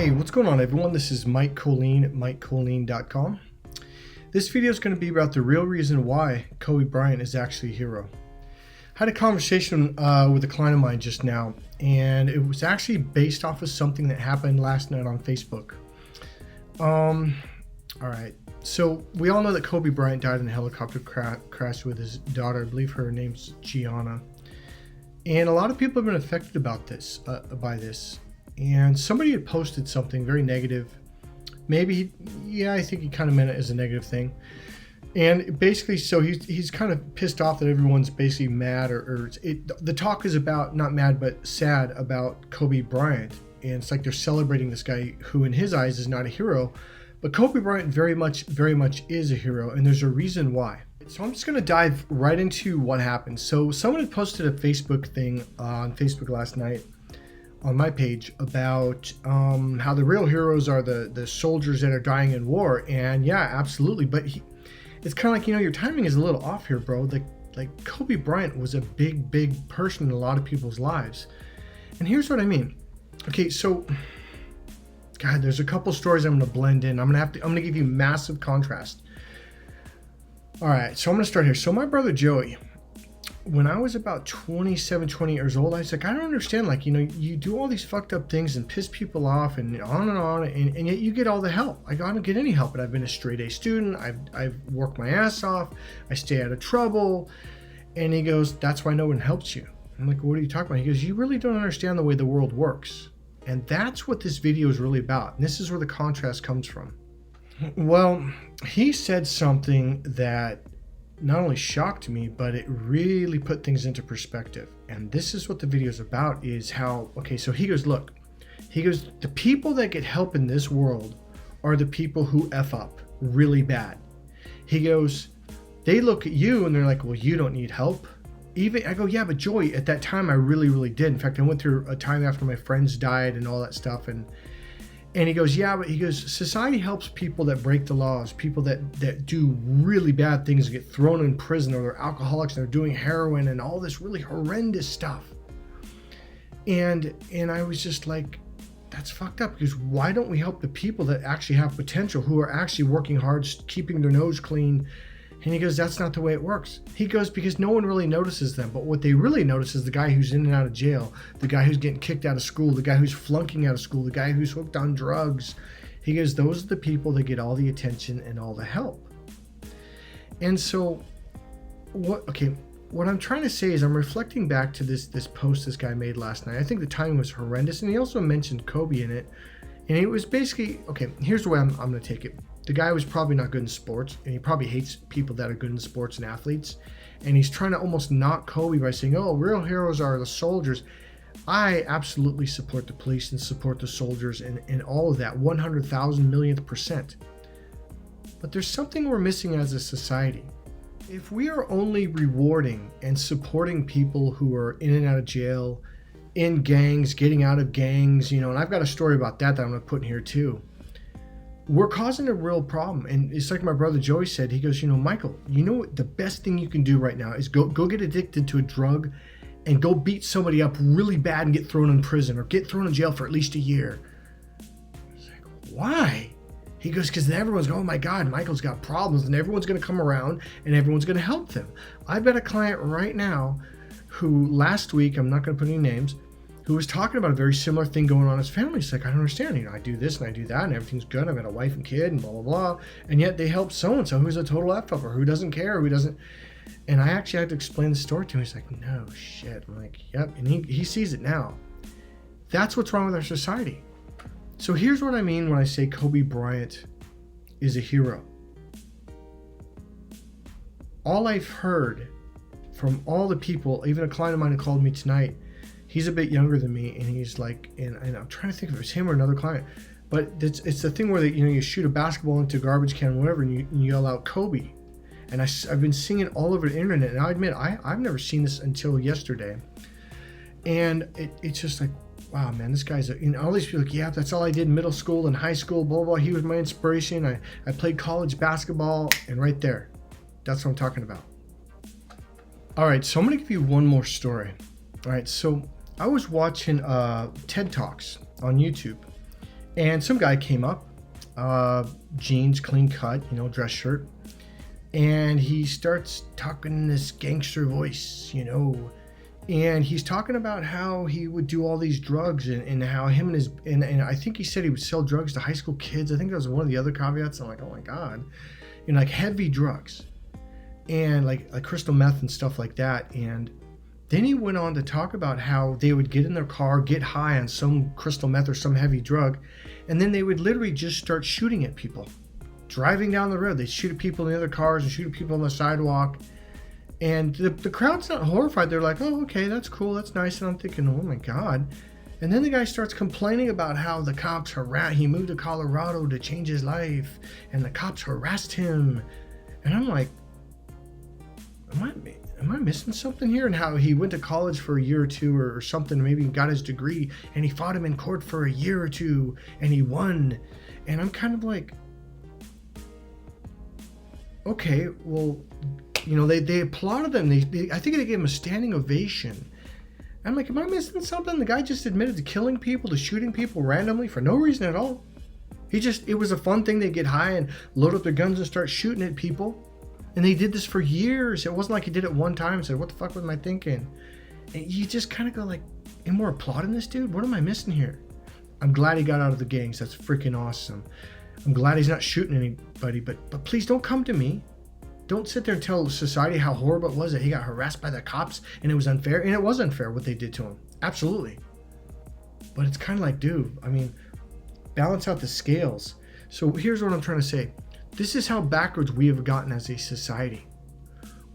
Hey, what's going on everyone? This is Mike Colleen at MikeColleen.com. This video is going to be about the real reason why Kobe Bryant is actually a hero. I had a conversation with a client of mine just now, and it was actually based off of something that happened last night on Facebook. Alright, so we all know that Kobe Bryant died in a helicopter crash with his daughter. I believe her name's Gianna. And a lot of people have been affected about this, by this. And somebody had posted something very negative. Maybe, I think he kind of meant it as a negative thing. And basically, so he's kind of pissed off that everyone's basically mad, the talk is about, not mad, but sad about Kobe Bryant. And it's like they're celebrating this guy who in his eyes is not a hero. But Kobe Bryant very much is a hero, and there's a reason why. So I'm just going to dive right into what happened. So someone had posted a Facebook thing on Facebook last night on my page about how the real heroes are the soldiers that are dying in war. And yeah, absolutely. But it's kind of like, your timing is a little off here, bro. Like Kobe Bryant was a big person in a lot of people's lives. And here's what I mean. Okay, so God, there's a couple stories I'm going to blend in. I'm going to give you massive contrast. All right, so I'm going to start here. So my brother Joey, when I was about 27, 20 years old, I was like, I don't understand. Like, you do all these fucked up things and piss people off and on, and yet you get all the help. I don't get any help, but I've been a straight A student. I've worked my ass off. I stay out of trouble. And he goes, that's why no one helps you. I'm like, what are you talking about? He goes, you really don't understand the way the world works. And that's what this video is really about. And this is where the contrast comes from. Well, he said something that not only shocked me, but it really put things into perspective. And this is what the video is about, is how, okay, so he goes, look, the people that get help in this world are the people who F up really bad. He goes, they look at you and they're like, well, you don't need help. I go, yeah, but Joey, at that time, I really did. In fact, I went through a time after my friends died and all that stuff. And he goes, yeah, but he goes, society helps people that break the laws, people that do really bad things, get thrown in prison, or they're alcoholics and they're doing heroin and all this really horrendous stuff. And I was just like, that's fucked up, because why don't we help the people that actually have potential, who are actually working hard, keeping their nose clean? And he goes, that's not the way it works. He goes, because no one really notices them. But what they really notice is the guy who's in and out of jail, the guy who's getting kicked out of school, the guy who's flunking out of school, the guy who's hooked on drugs. He goes, those are the people that get all the attention and all the help. And so what I'm trying to say is I'm reflecting back to this post this guy made last night. I think the timing was horrendous. And he also mentioned Kobe in it. And it was basically, okay, here's the way I'm going to take it. The guy was probably not good in sports, and he probably hates people that are good in sports and athletes. And he's trying to almost knock Kobe by saying, oh, real heroes are the soldiers. I absolutely support the police and support the soldiers and all of that, 100,000 millionth percent. But there's something we're missing as a society. If we are only rewarding and supporting people who are in and out of jail, in gangs, getting out of gangs, and I've got a story about that I'm going to put in here too. We're causing a real problem. And it's like my brother Joey said. He goes, Michael, what the best thing you can do right now is go get addicted to a drug and go beat somebody up really bad and get thrown in prison or get thrown in jail for at least a year. I was like, why? He goes, because then everyone's going, oh my God, Michael's got problems, and everyone's going to come around and everyone's going to help them. I've got a client right now who last week, I'm not going to put any names, who was talking about a very similar thing going on in his family. He's like, I don't understand. I do this and I do that and everything's good. I've got a wife and kid and blah, blah, blah. And yet they help so-and-so who's a total F-upper, who doesn't care, who doesn't. And I actually had to explain the story to him. He's like, no shit. I'm like, yep. And he sees it now. That's what's wrong with our society. So here's what I mean when I say Kobe Bryant is a hero. All I've heard from all the people, even a client of mine who called me tonight, he's a bit younger than me, and he's like, and I'm trying to think if it was him or another client, but it's the thing where you shoot a basketball into a garbage can or whatever, and you yell out Kobe. And I've been seeing it all over the internet, and I admit I've never seen this until yesterday, and it's just like, wow, man, this guy's all these people like, yeah, that's all I did in middle school and high school, blah, blah, blah. He was my inspiration. I played college basketball, and right there, that's what I'm talking about. All right, so I'm gonna give you one more story. All right, so I was watching TED Talks on YouTube, And some guy came up, jeans, clean cut, dress shirt. And he starts talking in this gangster voice, and he's talking about how he would do all these drugs and how him and his, and I think he said he would sell drugs to high school kids. I think that was one of the other caveats. I'm like, oh my God, like heavy drugs and like crystal meth and stuff like that. And then he went on to talk about how they would get in their car, get high on some crystal meth or some heavy drug, and then they would literally just start shooting at people. Driving down the road, they'd shoot at people in the other cars and shoot at people on the sidewalk. And the crowd's not horrified. They're like, oh, okay, that's cool, that's nice. And I'm thinking, oh my God. And then the guy starts complaining about how the cops he moved to Colorado to change his life, and the cops harassed him. And I'm like, am I missing something here? And how he went to college for a year or two or something, maybe got his degree, and he fought him in court for a year or two, and he won. And I'm kind of like, okay, well, they applauded them. I think they gave him a standing ovation. I'm like, am I missing something? The guy just admitted to killing people, to shooting people randomly for no reason at all. It was a fun thing. They get high and load up their guns and start shooting at people. And they did this for years. It wasn't like he did it one time and said, what the fuck was I thinking? And you just kind of go like, and we're applauding this dude? What am I missing here? I'm glad he got out of the gangs. That's freaking awesome. I'm glad he's not shooting anybody, but please don't come to me. Don't sit there and tell society how horrible it was that he got harassed by the cops and it was unfair. And it was unfair what they did to him. Absolutely. But it's kind of like, dude, balance out the scales. So here's what I'm trying to say. This is how backwards we have gotten as a society.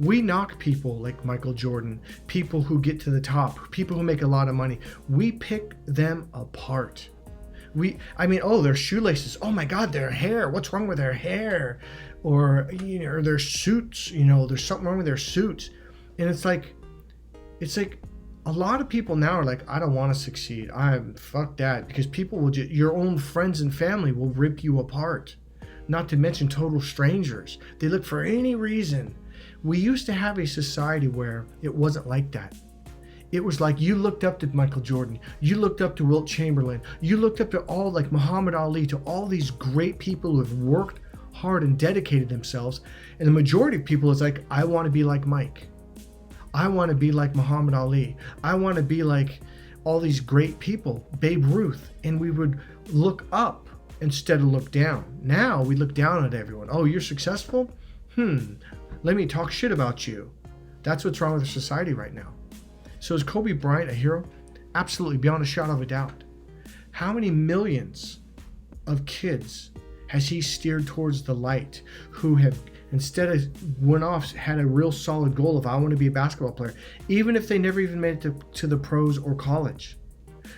We knock people like Michael Jordan, people who get to the top, people who make a lot of money. We pick them apart. Their shoelaces. Oh my God, their hair. What's wrong with their hair? Or their suits. There's something wrong with their suits. And it's like a lot of people now are like, I don't want to succeed. Fuck that, because people will your own friends and family will rip you apart. Not to mention total strangers. They look for any reason. We used to have a society where it wasn't like that. It was like you looked up to Michael Jordan, you looked up to Wilt Chamberlain, you looked up to all like Muhammad Ali, to all these great people who have worked hard and dedicated themselves. And the majority of people is like, I want to be like Mike. I want to be like Muhammad Ali. I want to be like all these great people, Babe Ruth. And we would look up instead of look down. Now we look down at everyone. Oh, you're successful? Let me talk shit about you. That's what's wrong with our society right now. So is Kobe Bryant a hero? Absolutely, beyond a shadow of a doubt. How many millions of kids has he steered towards the light who have, instead of had a real solid goal of, I want to be a basketball player, even if they never even made it to the pros or college.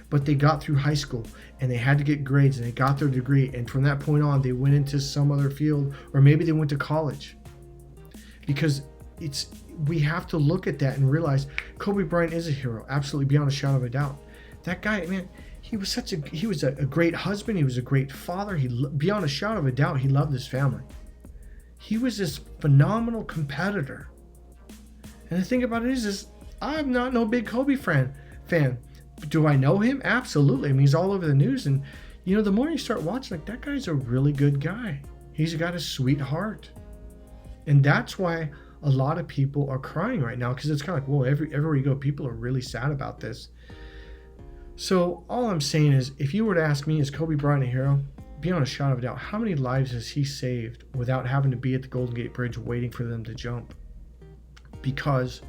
But they got through high school and they had to get grades and they got their degree. And from that point on, they went into some other field, or maybe they went to college. Because we have to look at that and realize Kobe Bryant is a hero, absolutely, beyond a shadow of a doubt. That guy, man, he was a great husband. He was a great father. Beyond a shadow of a doubt, he loved his family. He was this phenomenal competitor. And the thing about it is I'm not no big Kobe fan. Do I know him? Absolutely. He's all over the news. And, the more you start watching, like, that guy's a really good guy. He's got a sweet heart. And that's why a lot of people are crying right now, because it's kind of like, whoa, everywhere you go, people are really sad about this. So all I'm saying is, if you were to ask me, is Kobe Bryant a hero? Beyond a shadow of a doubt, how many lives has he saved without having to be at the Golden Gate Bridge waiting for them to jump? Because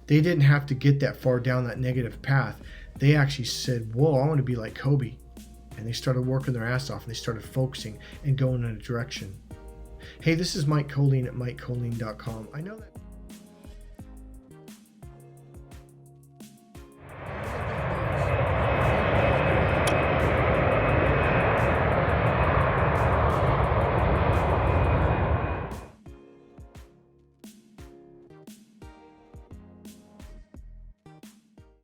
they didn't have to get that far down that negative path. They actually said, whoa, I want to be like Kobe. And they started working their ass off, and they started focusing and going in a direction. Hey, this is Mike Colleen at MikeColleen.com. I know that...